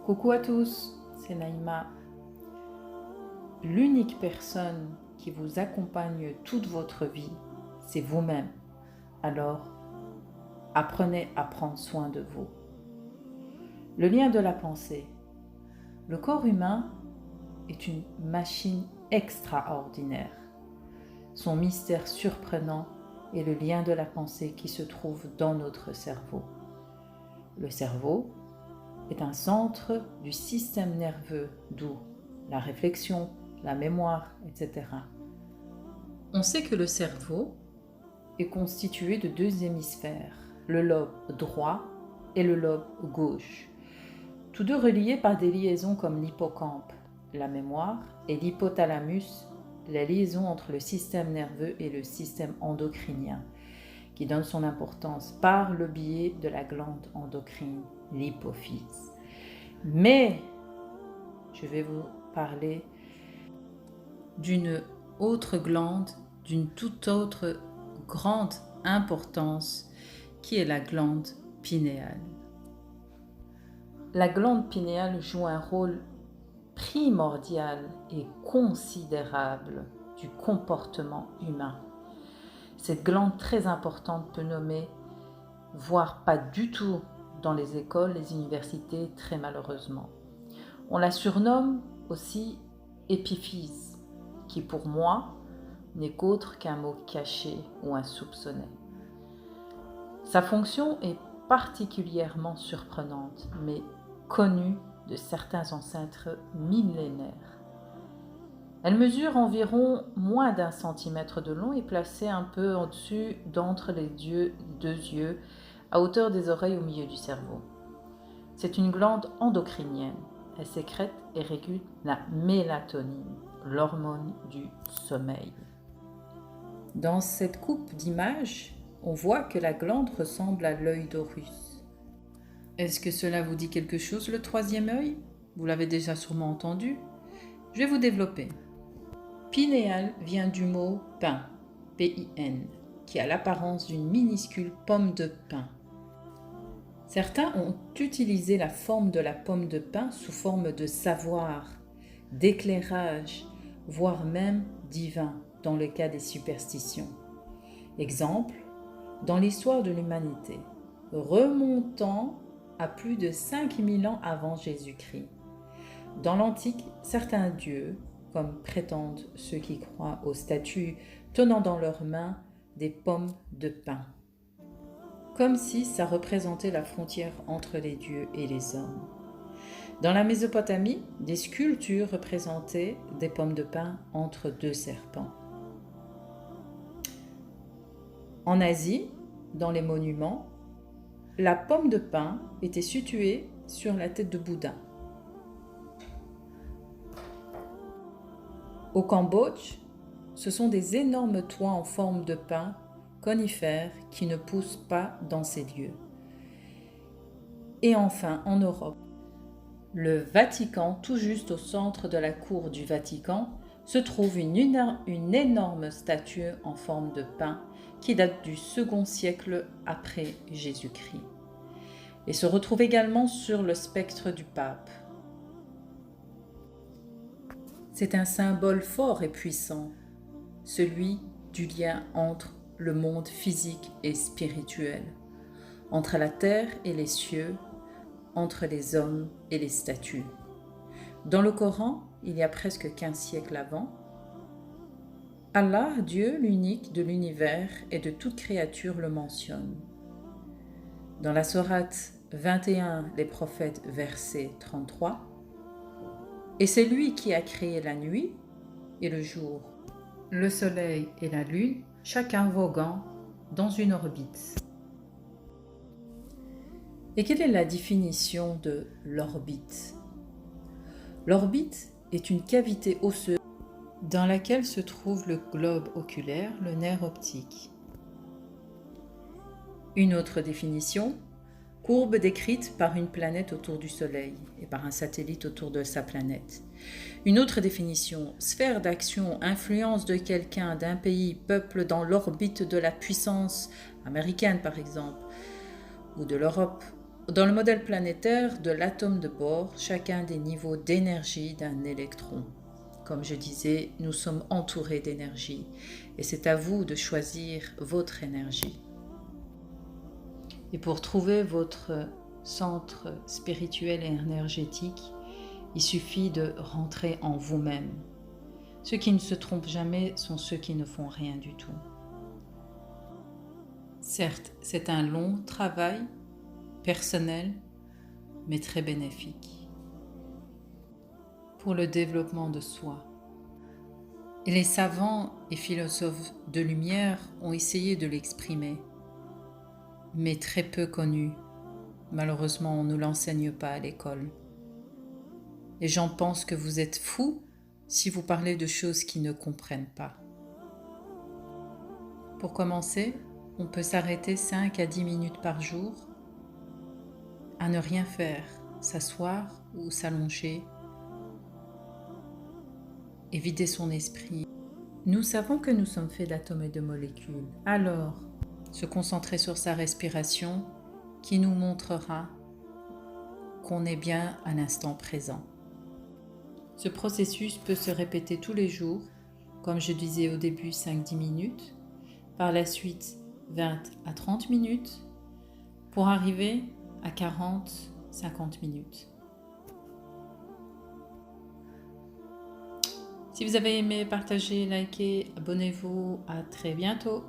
Coucou à tous, c'est Naïma. L'unique personne qui vous accompagne toute votre vie, c'est vous-même. Alors, apprenez à prendre soin de vous. Le lien de la pensée. Le corps humain est une machine extraordinaire. Son mystère surprenant est le lien de la pensée qui se trouve dans notre cerveau. Le cerveau est un centre du système nerveux, d'où la réflexion, la mémoire, etc. On sait que le cerveau est constitué de deux hémisphères, le lobe droit et le lobe gauche, tous deux reliés par des liaisons comme l'hippocampe, la mémoire, et l'hypothalamus, la liaison entre le système nerveux et le système endocrinien, qui donne son importance par le biais de la glande endocrine, l'hypophyse. Mais je vais vous parler d'une autre glande, d'une toute autre grande importance, qui est la glande pinéale. La glande pinéale joue un rôle primordial et considérable du comportement humain. Cette glande très importante peut nommer, voire pas du tout dans les écoles, les universités, très malheureusement. On la surnomme aussi épiphyse, qui pour moi n'est qu'autre qu'un mot caché ou insoupçonné. Sa fonction est particulièrement surprenante, mais connue de certains ancêtres millénaires. Elle mesure environ moins d'1 centimètre de long et placée un peu au-dessus d'entre les deux yeux, à hauteur des oreilles au milieu du cerveau. C'est une glande endocrinienne. Elle sécrète et régule la mélatonine, l'hormone du sommeil. Dans cette coupe d'images, on voit que la glande ressemble à l'œil d'Horus. Est-ce que cela vous dit quelque chose, le troisième œil? Vous l'avez déjà sûrement entendu. Je vais vous développer. Pinéal vient du mot pin, P-I-N, qui a l'apparence d'une minuscule pomme de pin. Certains ont utilisé la forme de la pomme de pin sous forme de savoir, d'éclairage, voire même divin, dans le cas des superstitions. Exemple, dans l'histoire de l'humanité, remontant à plus de 5000 ans avant Jésus-Christ. Dans l'Antique, certains dieux, comme prétendent ceux qui croient aux statues tenant dans leurs mains des pommes de pin, comme si ça représentait la frontière entre les dieux et les hommes. Dans la Mésopotamie, des sculptures représentaient des pommes de pin entre deux serpents. En Asie, dans les monuments, la pomme de pin était située sur la tête de Bouddha. Au Cambodge, ce sont des énormes toits en forme de pin conifères qui ne poussent pas dans ces lieux. Et enfin, en Europe, le Vatican, tout juste au centre de la cour du Vatican, se trouve une énorme statue en forme de pin qui date du second siècle après Jésus-Christ et se retrouve également sur le spectre du pape. C'est un symbole fort et puissant, celui du lien entre le monde physique et spirituel, entre la terre et les cieux, entre les hommes et les statues. Dans le Coran, il y a presque 15 siècles avant, Allah, Dieu, l'unique de l'univers et de toute créature, le mentionne. Dans la sourate 21, les prophètes, verset 33, « Et c'est lui qui a créé la nuit et le jour, le soleil et la lune, chacun voguant dans une orbite. » Et quelle est la définition de l'orbite? L'orbite est une cavité osseuse dans laquelle se trouve le globe oculaire, le nerf optique. Une autre définition, courbe décrite par une planète autour du Soleil et par un satellite autour de sa planète. Une autre définition, sphère d'action, influence de quelqu'un, d'un pays, peuple dans l'orbite de la puissance américaine par exemple, ou de l'Europe, Dans le modèle planétaire de l'atome de Bohr, chacun des niveaux d'énergie d'un électron. Comme je disais, nous sommes entourés d'énergie et c'est à vous de choisir votre énergie. Et pour trouver votre centre spirituel et énergétique, il suffit de rentrer en vous-même. Ceux qui ne se trompent jamais sont ceux qui ne font rien du tout. Certes, c'est un long travail personnel, mais très bénéfique pour le développement de soi. Et les savants et philosophes de lumière ont essayé de l'exprimer, mais très peu connu. Malheureusement, on ne l'enseigne pas à l'école. Les gens pensent que vous êtes fou si vous parlez de choses qu'ils ne comprennent pas. Pour commencer, on peut s'arrêter 5 à 10 minutes par jour à ne rien faire, s'asseoir ou s'allonger et vider son esprit. Nous savons que nous sommes faits d'atomes et de molécules. Alors, se concentrer sur sa respiration qui nous montrera qu'on est bien à l'instant présent. Ce processus peut se répéter tous les jours, comme je disais au début 5-10 minutes, par la suite 20 à 30 minutes, pour arriver à 40-50 minutes. Si vous avez aimé, partagez, likez, abonnez-vous. À très bientôt.